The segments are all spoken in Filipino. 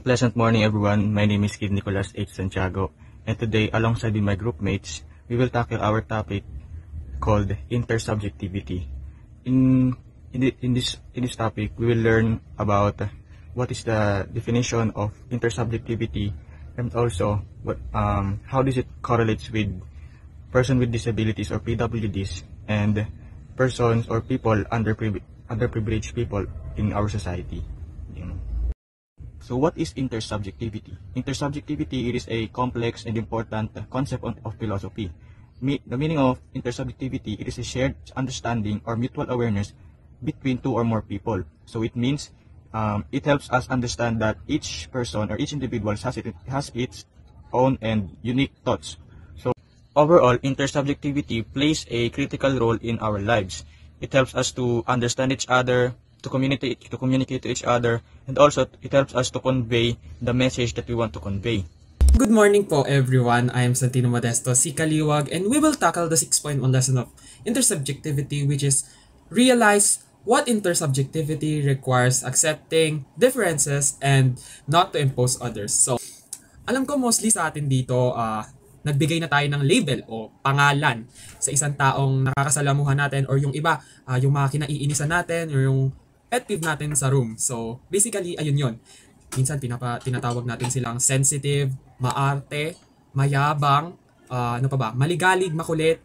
Pleasant morning, everyone. My name is Kid Nicolas H. Santiago, and today, alongside with my group mates, we will tackle our topic called intersubjectivity. In this topic, we will learn about what is the definition of intersubjectivity, and also how does it correlates with person with disabilities or PWDs and persons or people underprivileged people in our society. So what is intersubjectivity? Intersubjectivity, it is a complex and important concept of philosophy. The meaning of intersubjectivity, it is a shared understanding or mutual awareness between two or more people. So it means it helps us understand that each person or each individual has its own and unique thoughts. So overall, intersubjectivity plays a critical role in our lives. It helps us to understand each other, to communicate to each other, and also it helps us to convey the message that we want to convey. Good morning po everyone, I am Santino Modesto, si Kaliwag, and we will tackle the 6.1 lesson of intersubjectivity, which is realize what intersubjectivity requires accepting differences and not to impose others. So, alam ko mostly sa atin dito, nagbigay na tayo ng label o pangalan sa isang taong nakakasalamuhan natin or yung iba, yung mga kinaiinisan natin or yung pet peeve natin sa room. So, basically, ayun yon. Minsan tinatawag natin silang sensitive, maarte, mayabang, ano pa ba, maligalig, makulit.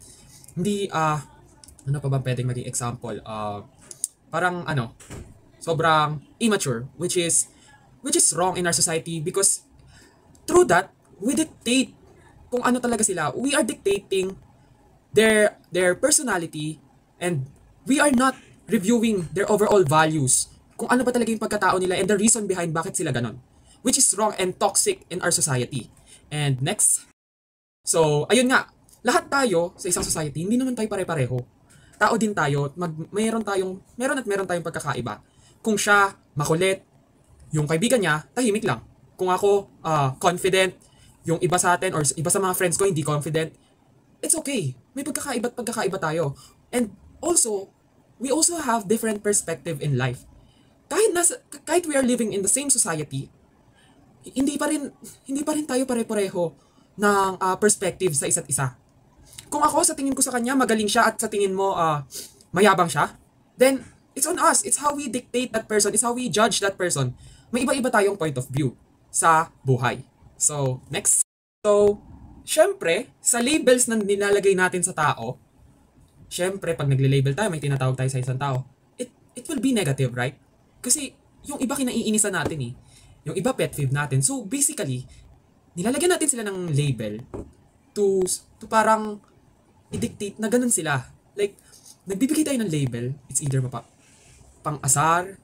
Hindi, ano pa ba pwedeng maging example? Parang sobrang immature, which is wrong in our society because through that, we dictate kung ano talaga sila. We are dictating their personality, and we are not reviewing their overall values. Kung ano pa talaga yung pagkatao nila and the reason behind bakit sila ganon. Which is wrong and toxic in our society. And next. So, ayun nga. Lahat tayo sa isang society, hindi naman tayo pare-pareho. Tao din tayo, meron tayong pagkakaiba. Kung siya makulit, yung kaibigan niya, tahimik lang. Kung ako confident, yung iba sa atin or iba sa mga friends ko hindi confident, it's okay. May pagkakaiba tayo. And also, we also have different perspective in life. Kahit we are living in the same society, hindi pa rin tayo pare-pareho ng perspective sa isa't isa. Kung ako sa tingin ko sa kanya magaling siya at sa tingin mo mayabang siya, then it's on us. It's how we dictate that person. It's how we judge that person. May iba-iba tayong point of view sa buhay. So, next. So, syempre, sa labels na nilalagay natin sa tao, syempre, pag nagle-label tayo, may tinatawag tayo sa isang tao, it will be negative, right? Kasi, yung iba kinaiinisan natin eh. Yung iba pet peeve natin. So, basically, nilalagyan natin sila ng label to parang i-dictate na ganun sila. Like, nagbibigay tayo ng label, it's either pang-asar,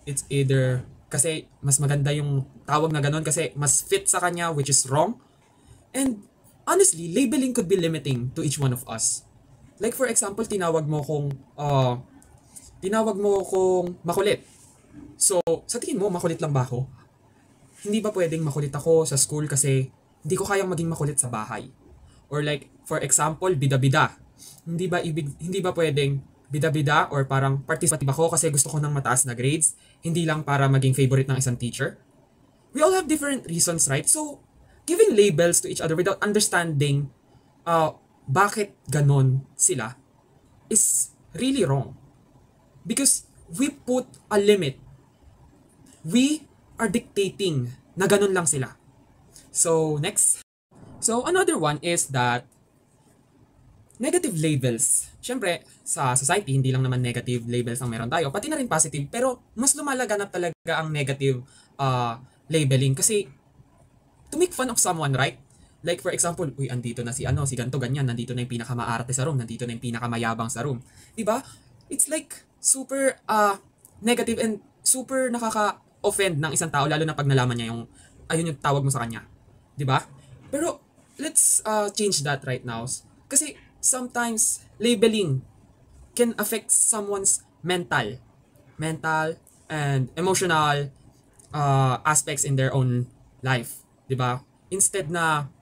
it's either kasi mas maganda yung tawag na ganun kasi mas fit sa kanya, which is wrong. And honestly, labeling could be limiting to each one of us. Like for example, tinawag mo kong makulit. So, sa tingin mo, makulit lang ba ako? Hindi ba pwedeng makulit ako sa school kasi hindi ko kayang maging makulit sa bahay? Or like, for example, bida-bida. Hindi ba pwedeng bida-bida or parang participative ako kasi gusto ko ng mataas na grades, hindi lang para maging favorite ng isang teacher? We all have different reasons, right? So, giving labels to each other without understanding bakit ganon sila is really wrong. Because we put a limit. We are dictating na ganon lang sila. So, next. So, another one is that negative labels. Siyempre, sa society, hindi lang naman negative labels ang meron tayo, pati na rin positive, pero mas lumalaganap talaga ang negative labeling kasi to make fun of someone, right? Like for example, uy, andito na si ganto ganyan, nandito na yung pinakamaarte sa room, nandito na yung pinakamayabang sa room. 'Di ba? It's like super negative and super nakaka-offend ng isang tao lalo na pag nalaman niya yung ayun yung tawag mo sa kanya. 'Di ba? Pero let's change that right now. Kasi sometimes labeling can affect someone's mental and emotional aspects in their own life, 'di ba? Instead na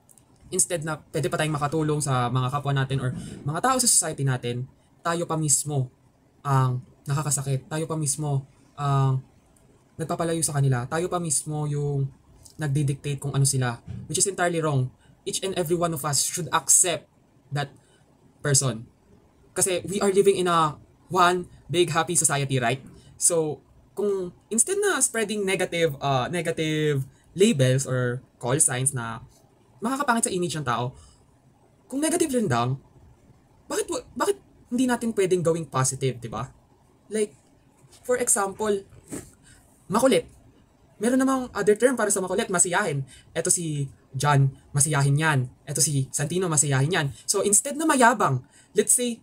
pwede pa tayong makatulong sa mga kapwa natin or mga tao sa society natin, tayo pa mismo ang nakakasakit, tayo pa mismo ang nagpapalayo sa kanila, tayo pa mismo yung nagdi-dictate kung ano sila, which is entirely wrong. Each and every one of us should accept that person. Kasi we are living in a one big happy society, right? So, kung instead na spreading negative labels or call signs na makakapangit sa image ng tao, kung negative rin daw, bakit hindi natin pwedeng gawing positive, di ba? Like, for example, makulit. Meron namang other term para sa makulit, masiyahin. Eto si John, masiyahin yan. Eto si Santino, masiyahin yan. So, instead na mayabang, let's say,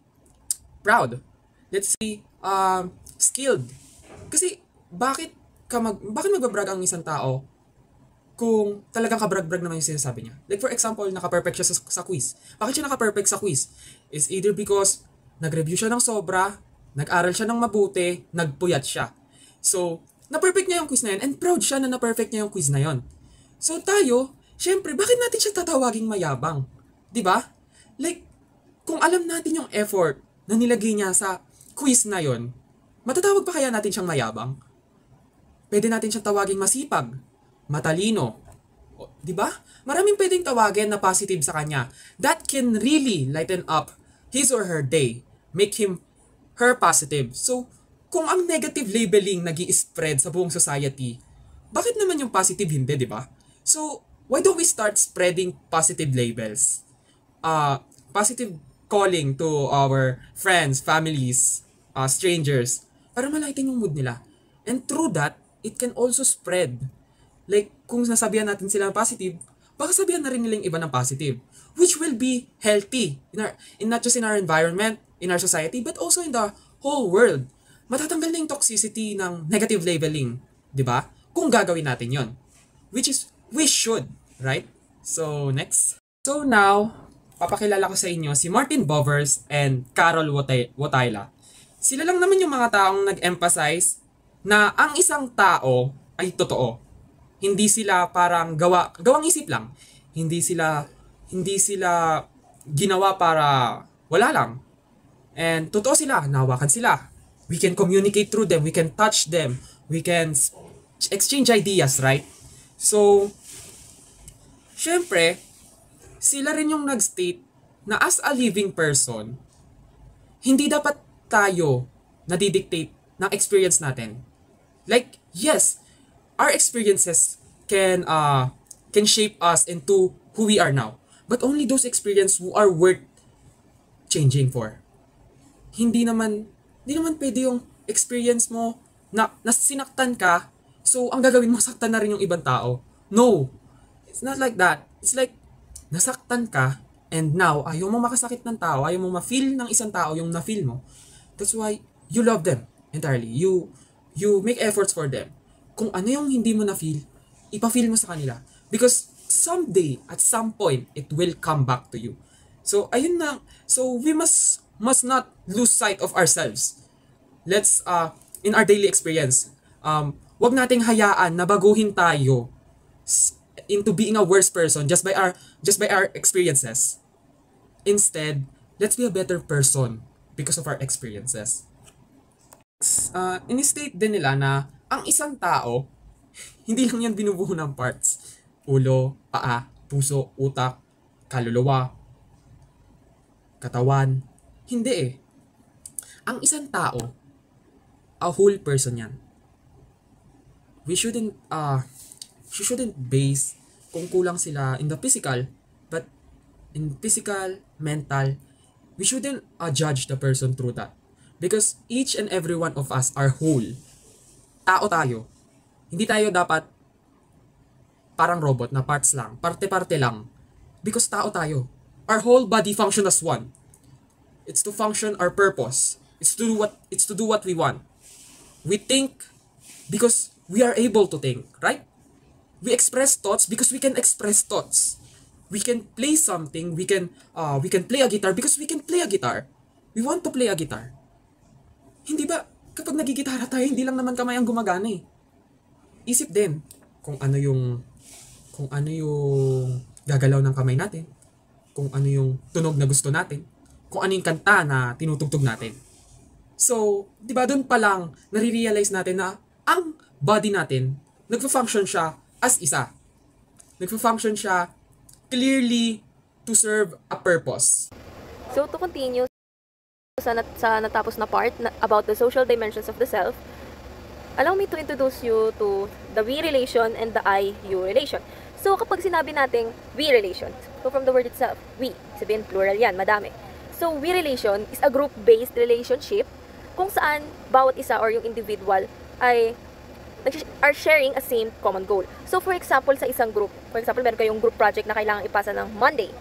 proud. Let's say, skilled. Kasi, bakit magbabrag ang isang tao kung talagang kabrag-brag naman yung sinasabi niya? Like for example, naka-perfect siya sa quiz. Bakit siya naka-perfect sa quiz? Is either because nag-review siya ng sobra, nag-aral siya ng mabuti, nagpuyat siya. So, na-perfect niya yung quiz na yun and proud siya na na-perfect niya yung quiz na yun. So tayo, syempre, bakit natin siya tatawaging mayabang? 'Di ba? Like, kung alam natin yung effort na nilagay niya sa quiz na yon, matatawag pa kaya natin siyang mayabang? Pwede natin siyang tawaging masipag, matalino, 'di ba? Maraming pwedeng tawagin na positive sa kanya that can really lighten up his or her day, make her positive. So, kung ang negative labeling nag-i-spread sa buong society, bakit naman yung positive hindi, 'di ba? So, why don't we start spreading positive labels? Positive calling to our friends, families, strangers, para malaitin yung mood nila. And through that, it can also spread. Like, kung nasabihan natin sila ng positive, baka sabihan na rin nila yung iba ng positive, which will be healthy in not just in our environment, in our society, but also in the whole world. Matatanggal na yung toxicity ng negative labeling, di ba? Kung gagawin natin yon, which is, we should, right? So, next. So now, papakilala ko sa inyo si Martin Bovers and Carol Wotayla. Sila lang naman yung mga taong nag-emphasize na ang isang tao ay totoo. Hindi sila parang gawang isip lang. Hindi sila ginawa para wala lang. And totoo sila, nahawakan sila. We can communicate through them, we can touch them, we can exchange ideas, right? So, syempre, sila rin yung nag-state na as a living person, hindi dapat tayo nadidictate ng experience natin. Like, yes, our experiences can shape us into who we are now. But only those experiences who are worth changing for. Hindi naman pwede yung experience mo na sinaktan ka, so ang gagawin mo, saktan na rin yung ibang tao. No, it's not like that. It's like, nasaktan ka, and now, ayaw mo makasakit ng tao, ayaw mo ma-feel ng isang tao yung na-feel mo. That's why, you love them entirely. You make efforts for them. Kung ano yung hindi mo na-feel, ipa-feel mo sa kanila. Because someday, at some point, it will come back to you. So, ayun na. So, we must not lose sight of ourselves. Let's, in our daily experience, wag nating hayaan na baguhin tayo into being a worse person just by our experiences. Instead, let's be a better person because of our experiences. In-state din nila na ang isang tao, hindi lang yan binubuo ng parts. Ulo, paa, puso, utak, kaluluwa, katawan. Hindi eh. Ang isang tao, a whole person yan. We shouldn't base kung kulang sila in the physical, but in physical, mental, we shouldn't judge the person through that. Because each and every one of us are whole. Tao tayo. Hindi tayo dapat parang robot na parts lang, parte-parte lang. Because tao tayo. Our whole body function as one. It's to function our purpose. It's to do what we want. We think because we are able to think, right? We express thoughts because we can express thoughts. We can play something, we can play a guitar because we can play a guitar. We want to play a guitar. Hindi ba, kapag nagigitara tayo, hindi lang naman kamay ang gumagana eh. Isip din kung ano yung gagalaw ng kamay natin, kung ano yung tunog na gusto natin, kung ano yung kanta na tinutugtog natin. So, di ba doon pa lang nare-realize natin na ang body natin nagfa-function siya as isa. nagfa-function siya clearly to serve a purpose. So to continue sa natapos na part about the social dimensions of the self, allow me to introduce you to the we relation and the I-you relation. So kapag sinabi nating we relation, so from the word itself, we, sabihin plural yan, madami. So we relation is a group-based relationship kung saan bawat isa or yung individual ay are sharing a same common goal. So for example, sa isang group, for example, meron kayong group project na kailangan ipasa ng Monday.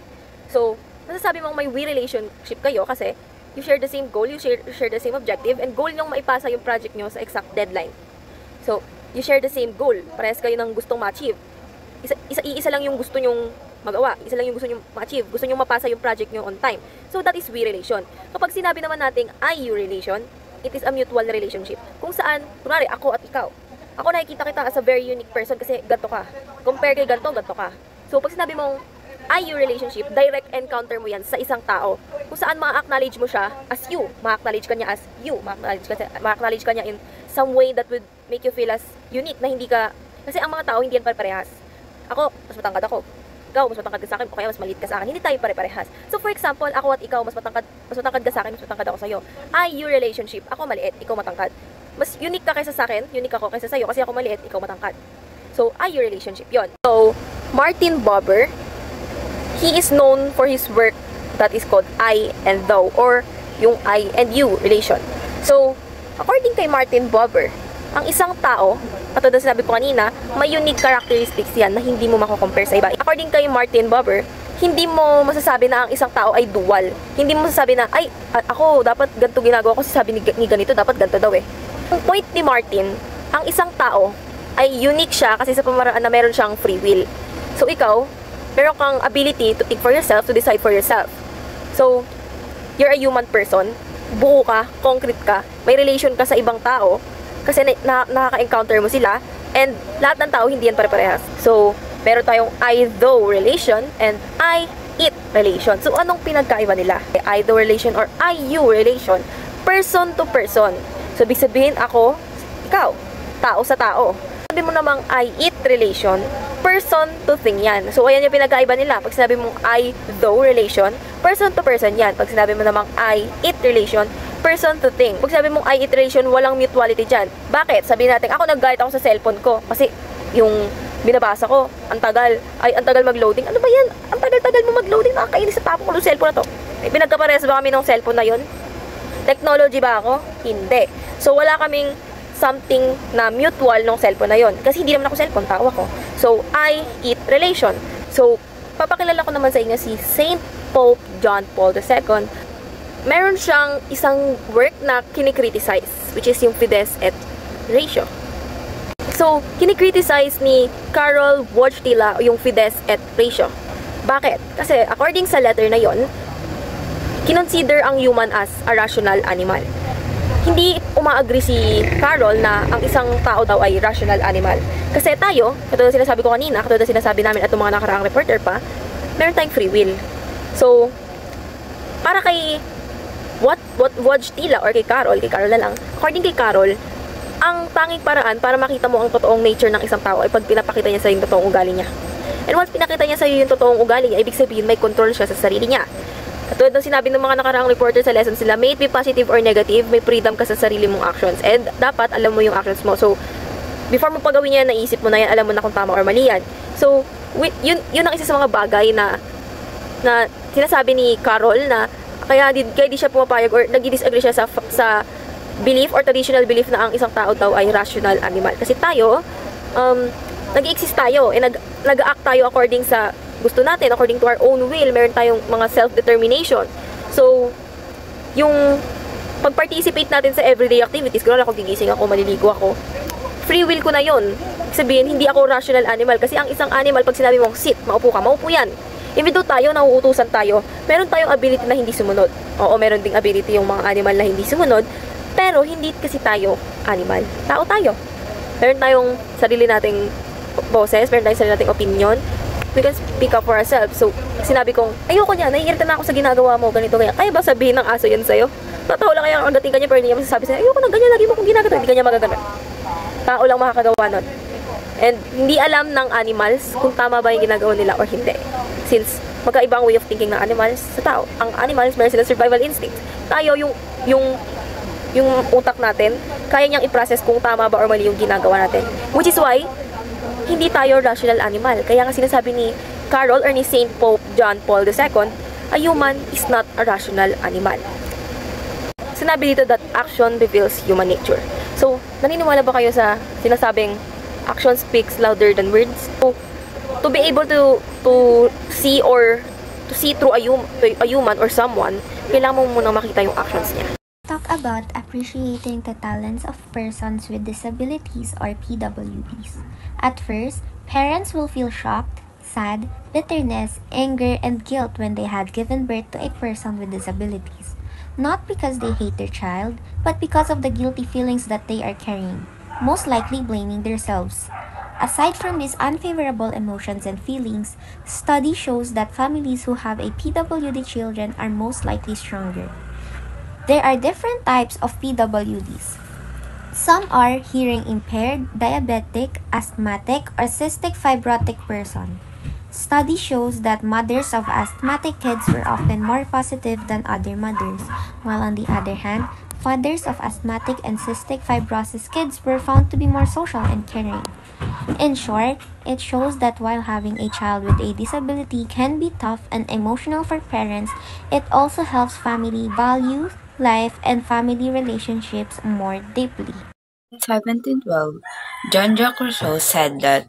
So, masasabi mong may we relationship kayo kasi you share the same goal, you share the same objective, and goal nyong maipasa yung project nyo sa exact deadline. So, you share the same goal. Parehas kayo ng gustong ma-achieve. Isa lang yung gusto nyong magawa. Isa lang yung gusto nyong ma-achieve. Gusto nyong mapasa yung project nyo on time. So, that is we relation. Kapag sinabi naman nating I-you relation, it is a mutual relationship. Kung saan, kunwari, ako at ikaw. Ako nakikita kita as a very unique person kasi ganto ka. Compare kay ganto ka. So, pag sinabi mong I-you relationship, direct encounter mo yan sa isang tao. Kung saan ma-acknowledge mo siya as you. Ma-acknowledge ka niya as you. Ma-acknowledge ka niya in some way that would make you feel as unique na hindi ka... Kasi ang mga tao, hindi yan pare-parehas. Ako, mas matangkad ako. Ikaw, mas matangkad ka sa akin, o kaya mas maliit ka sa akin. Hindi tayo pare-parehas. So, for example, ako at ikaw, mas matangkad ka sa akin, mas matangkad ako sa'yo. I-you relationship, ako maliit, ikaw matangkad. Mas unique ka kaysa sa akin, unique ako kaysa sa'yo, kasi ako maliit, ikaw matangkad. So, I-you relationship, yon. So, Martin Buber, he is known for his work that is called I and thou, or yung I and you relation. So, according kay Martin Buber, ang isang tao, katulad na sinabi ko kanina, may unique characteristics yan na hindi mo mako-compare sa iba. According kay Martin Buber, hindi mo masasabi na ang isang tao ay dual. Hindi mo masasabi na, ay, ako, dapat ganito ginagawa ko, sabi ni ganito, dapat ganito daw eh. Ang point ni Martin, ang isang tao ay unique siya kasi sa pamaraan na meron siyang free will. So, ikaw, meron kang ability to think for yourself, to decide for yourself. So, you're a human person, buo ka, concrete ka, may relation ka sa ibang tao, kasi nakaka-encounter mo sila, and lahat ng tao hindi yan pare-parehas. So, meron tayong I-thou relation and I-it relation. So, anong pinagkaiba nila? I-thou relation or I-you relation, person to person. So, ibig sabihin ako, ikaw, tao sa tao. Sabi mo namang I-it relation, person to thing yan. So, ayan yung pinagkaiba nila. Pag sinabi mong I-thou relation, person to person yan. Pag sinabi mo namang I-it relation, person to thing. Pag sinabi mong I-it relation, walang mutuality dyan. Bakit? Sabihin natin, ako naggalit ako sa cellphone ko. Kasi, yung binabasa ko, ang tagal mag-loading. Ano ba yan? Ang tagal mo mag-loading. Nakakainis sa tapo ko ng cellphone na to. Pinagkapares ba kami ng cellphone na yun? Technology ba ako? Hindi. So, wala kaming something na mutual ng cellphone na yon. Kasi hindi naman ako cellphone, tao ako. So, I-it relation. So, papakilala ko naman sa inyo si Saint Pope John Paul II. Meron siyang isang work na kinikriticize, which is yung Fides et Ratio. So, kinikriticize ni Karol Wojtyla yung Fides et Ratio. Bakit? Kasi, according sa letter na yon, kinonsider ang human as a rational animal. Hindi umaagree si Carol na ang isang tao daw ay rational animal. Kasi tayo, katulad sinasabi ko kanina, katulad sinasabi namin at mga nakaraang reporter pa, meron tayong free will. So, para kay Wojtyla or kay Carol na lang, according kay Carol, ang tanging paraan para makita mo ang totoong nature ng isang tao ay pag pinapakita niya sa yung totoong ugali niya. And once pinakita niya sa iyo yung totoong ugali niya, ibig sabihin may control siya sa sarili niya. Tulad ng sinabi ng mga nakaraang reporter sa lesson sila, may it be positive or negative, may freedom ka sa sarili mong actions. And dapat alam mo yung actions mo. So, before mo pagawin yan, naisip mo na yan, alam mo na kung tama or mali yan. So, yun ang isa sa mga bagay na sinasabi ni Carol na kaya di siya pumapayag or nag-disagree siya sa belief or traditional belief na ang isang tao daw ay rational animal. Kasi tayo, nag-exist tayo, nag-act tayo according sa gusto natin, according to our own will. Meron tayong mga self-determination. So, yung pag-participate natin sa everyday activities, kung ako gigising ako, maliligo ako, free will ko na yun. Sabihin, hindi ako rational animal. Kasi ang isang animal, pag sinabi mong sit, maupo ka, maupo yan. Even though tayo, nauutusan tayo, meron tayong ability na hindi sumunod. Oo, meron ding ability yung mga animal na hindi sumunod, pero hindi kasi tayo animal. Tao tayo. Meron tayong sarili nating boses, meron tayong sarili nating opinion. We can speak up for ourselves. So, sinabi kong, ayoko niya, naiirita na ako sa ginagawa mo, ganito, ganyan. Kaya ba sabihin ng aso yan sa'yo? Totoo lang kaya ang dating kanya, pero hindi niya masasabi sa'yo, ayoko na ganyan, lagi mo kung ginagawa, hindi kanya magaganon. Tao lang makakagawa nun. And hindi alam ng animals kung tama ba yung ginagawa nila or hindi. Since magkaiba ang way of thinking ng animals sa tao. Ang animals, meron silang survival instinct. Tayo, yung utak natin, kaya niyang i-process kung tama ba or mali yung ginagawa natin. Which is why, hindi tayo rational animal. Kaya nga sinasabi ni Carol or ni Saint Pope John Paul II, a human is not a rational animal. Sinabi dito that action reveals human nature. So, naniniwala ba kayo sa sinasabing action speaks louder than words? So, to be able to see or to see through a human or someone, kailangan mo munang makita yung actions niya. Talk about appreciating the talents of persons with disabilities or PWDs. At first, parents will feel shocked, sad, bitterness, anger, and guilt when they had given birth to a person with disabilities. Not because they hate their child, but because of the guilty feelings that they are carrying, most likely blaming themselves. Aside from these unfavorable emotions and feelings, study shows that families who have a PWD children are most likely stronger. There are different types of PWDs. Some are hearing impaired, diabetic, asthmatic, or cystic fibrotic person. Study shows that mothers of asthmatic kids were often more positive than other mothers, while on the other hand, fathers of asthmatic and cystic fibrosis kids were found to be more social and caring. In short, it shows that while having a child with a disability can be tough and emotional for parents, it also helps family values, life, and family relationships more deeply. In 1712, Jean-Jacques Rousseau said that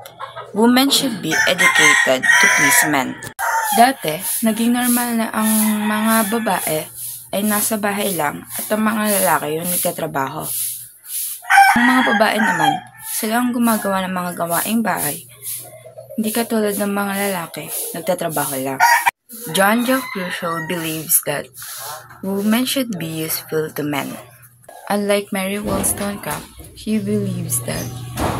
women should be educated to please men. Dati, naging normal na ang mga babae ay nasa bahay lang at ang mga lalaki yung nagtatrabaho. Ang mga babae naman, sila ang gumagawa ng mga gawaing bahay. Hindi katulad ng mga lalaki, nagtatrabaho lang. Jean-Jacques Rousseau believes that women should be useful to men. Unlike Mary Wollstonecraft, he believes that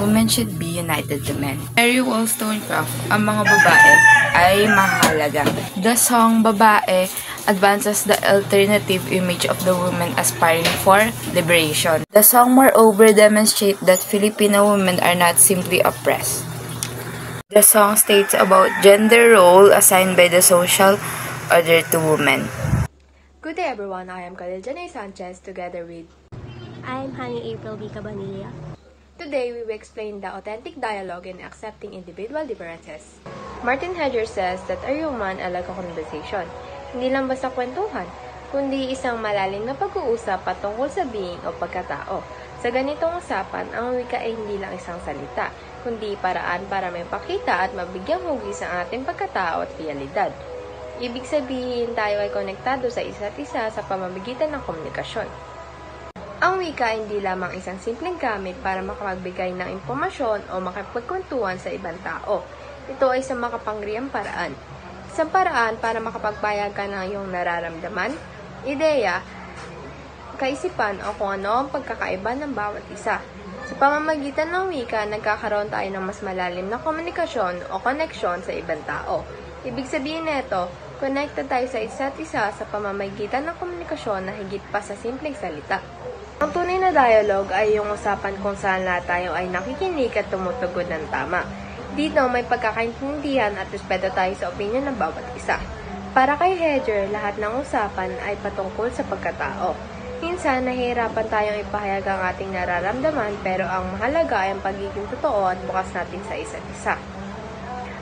women should be united to men. Mary Wollstonecraft, ang mga babae ay mahalaga. The song Babae advances the alternative image of the woman aspiring for liberation. The song moreover demonstrates that Filipino women are not simply oppressed. The song states about gender role assigned by the social order to women. Good day everyone, I am Khalil Janay Sanchez together with I'm Honey April B. Cabanilla. Today we will explain the authentic dialogue in accepting individual differences. Martin Heidegger says that a human are like a conversation. Hindi lang basta kwentuhan, kundi isang malalim na pag-uusap patungkol sa being o pagkatao. Sa ganitong usapan, ang wika ay hindi lang isang salita, kundi paraan para may pakita at mabigyang hugis ang ating pagkatao at realidad. Ibig sabihin, tayo ay konektado sa isa't isa sa pamamagitan ng komunikasyon. Ang wika ay hindi lamang isang simpleng gamit para makapagbigay ng impormasyon o makapagkwentuhan sa ibang tao. Ito ay isang makapangyarihang paraan. Isang paraan para makapagpayag ka ng iyong nararamdaman, ideya, kaisipan o kung ano ang pagkakaiba ng bawat isa. Sa pamamagitan ng wika, nagkakaroon tayo ng mas malalim na komunikasyon o koneksyon sa ibang tao. Ibig sabihin nito, connected tayo sa isa't isa sa pamamagitan ng komunikasyon na higit pa sa simpleng salita. Ang tunay na dialogue ay yung usapan kung saan lahat tayo ay nakikinig at tumutugod ng tama. Dito may pagkakaintindihan at respeto tayo sa opinion ng bawat isa. Para kay Heidegger, lahat ng usapan ay patungkol sa pagkatao. Minsan, nahihirapan tayong ipahayag ang ating nararamdaman pero ang mahalaga ay ang pagiging totoo at bukas natin sa isa't isa.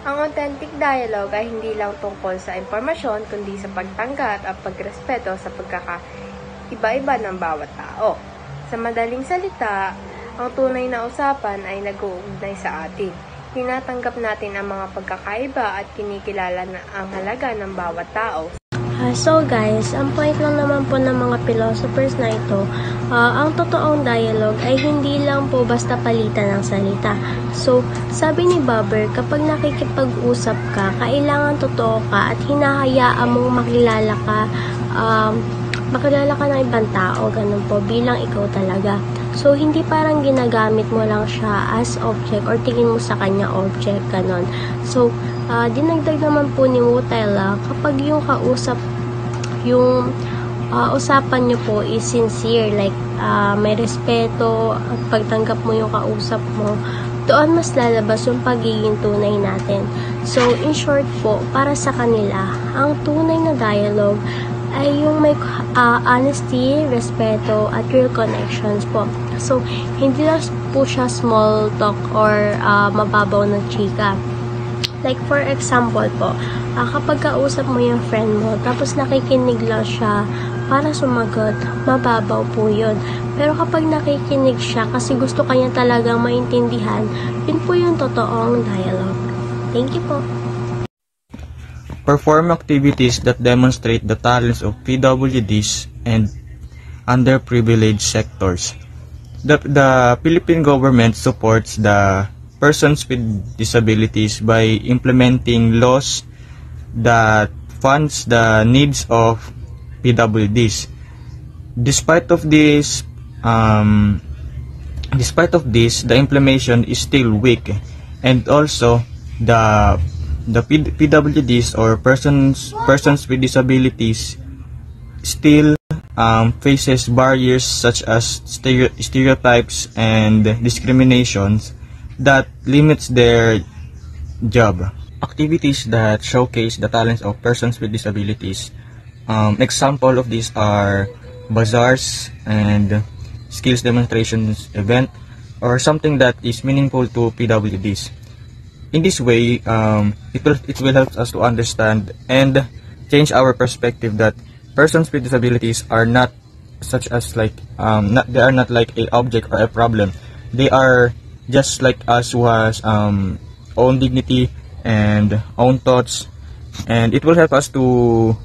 Ang authentic dialogue ay hindi lang tungkol sa impormasyon kundi sa pagtanggap at pagrespeto sa pagkakaiba-iba ng bawat tao. Sa madaling salita, ang tunay na usapan ay nag-uugnay sa atin. Tinatanggap natin ang mga pagkakaiba at kinikilala na ang halaga ng bawat tao. So guys, ang point lang naman po ng mga philosophers na ito, ang totoong dialogue ay hindi lang po basta palitan ng salita. So, sabi ni Buber, kapag nakikipag-usap ka, kailangan totoo ka at hinahayaan mong makilala ka ng ibang tao, ganun po, bilang ikaw talaga. So, hindi parang ginagamit mo lang siya as object or tingin mo sa kanya object, ganun. So, dinagdag naman po ni Wutela, kapag yung kausap, yung usapan nyo po is sincere, like may respeto at pagtanggap mo yung kausap mo, doon mas lalabas yung pagiging tunay natin. So, in short po, para sa kanila, ang tunay na dialogue ay yung may honesty, respeto, at real connections po. So, hindi lang po siya small talk or mababaw na chika. Like for example po, kapag kausap mo yung friend mo, tapos nakikinig lang siya para sumagot, mababaw po yun. Pero kapag nakikinig siya kasi gusto kanya talagang maintindihan, yun po yung totoong dialogue. Thank you po. Perform activities that demonstrate the talents of PWDs and underprivileged sectors. The Philippine government supports the persons with disabilities by implementing laws that funds the needs of PWDs. Despite of this, the implementation is still weak, and also the PWDs or persons with disabilities still faces barriers such as stereotypes and discriminations that limits their job. Activities that showcase the talents of persons with disabilities. Example of these are bazaars and skills demonstrations event, or something that is meaningful to PWDs. In this way, it will help us to understand and change our perspective that persons with disabilities are not such as like they are not like a object or a problem. They are just like us, who has own dignity and own thoughts, and it will help us to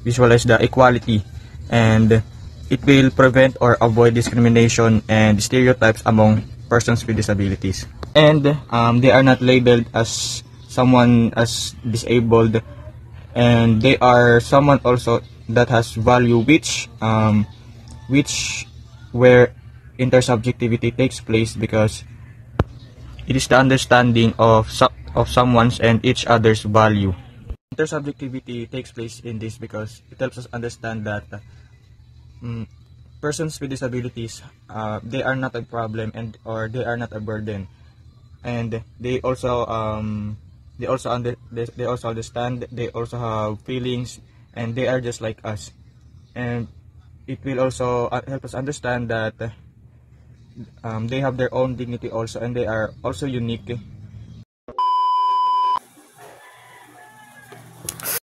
visualize the equality, and it will prevent or avoid discrimination and stereotypes among persons with disabilities. And they are not labeled as someone as disabled, and they are someone also that has value, which where intersubjectivity takes place, because it is the understanding of someone's and each other's value. Intersubjectivity takes place in this because it helps us understand that persons with disabilities, they are not a problem or they are not a burden, and they also understand, they also have feelings, and they are just like us. And it will also help us understand that they have their own dignity also, and they are also unique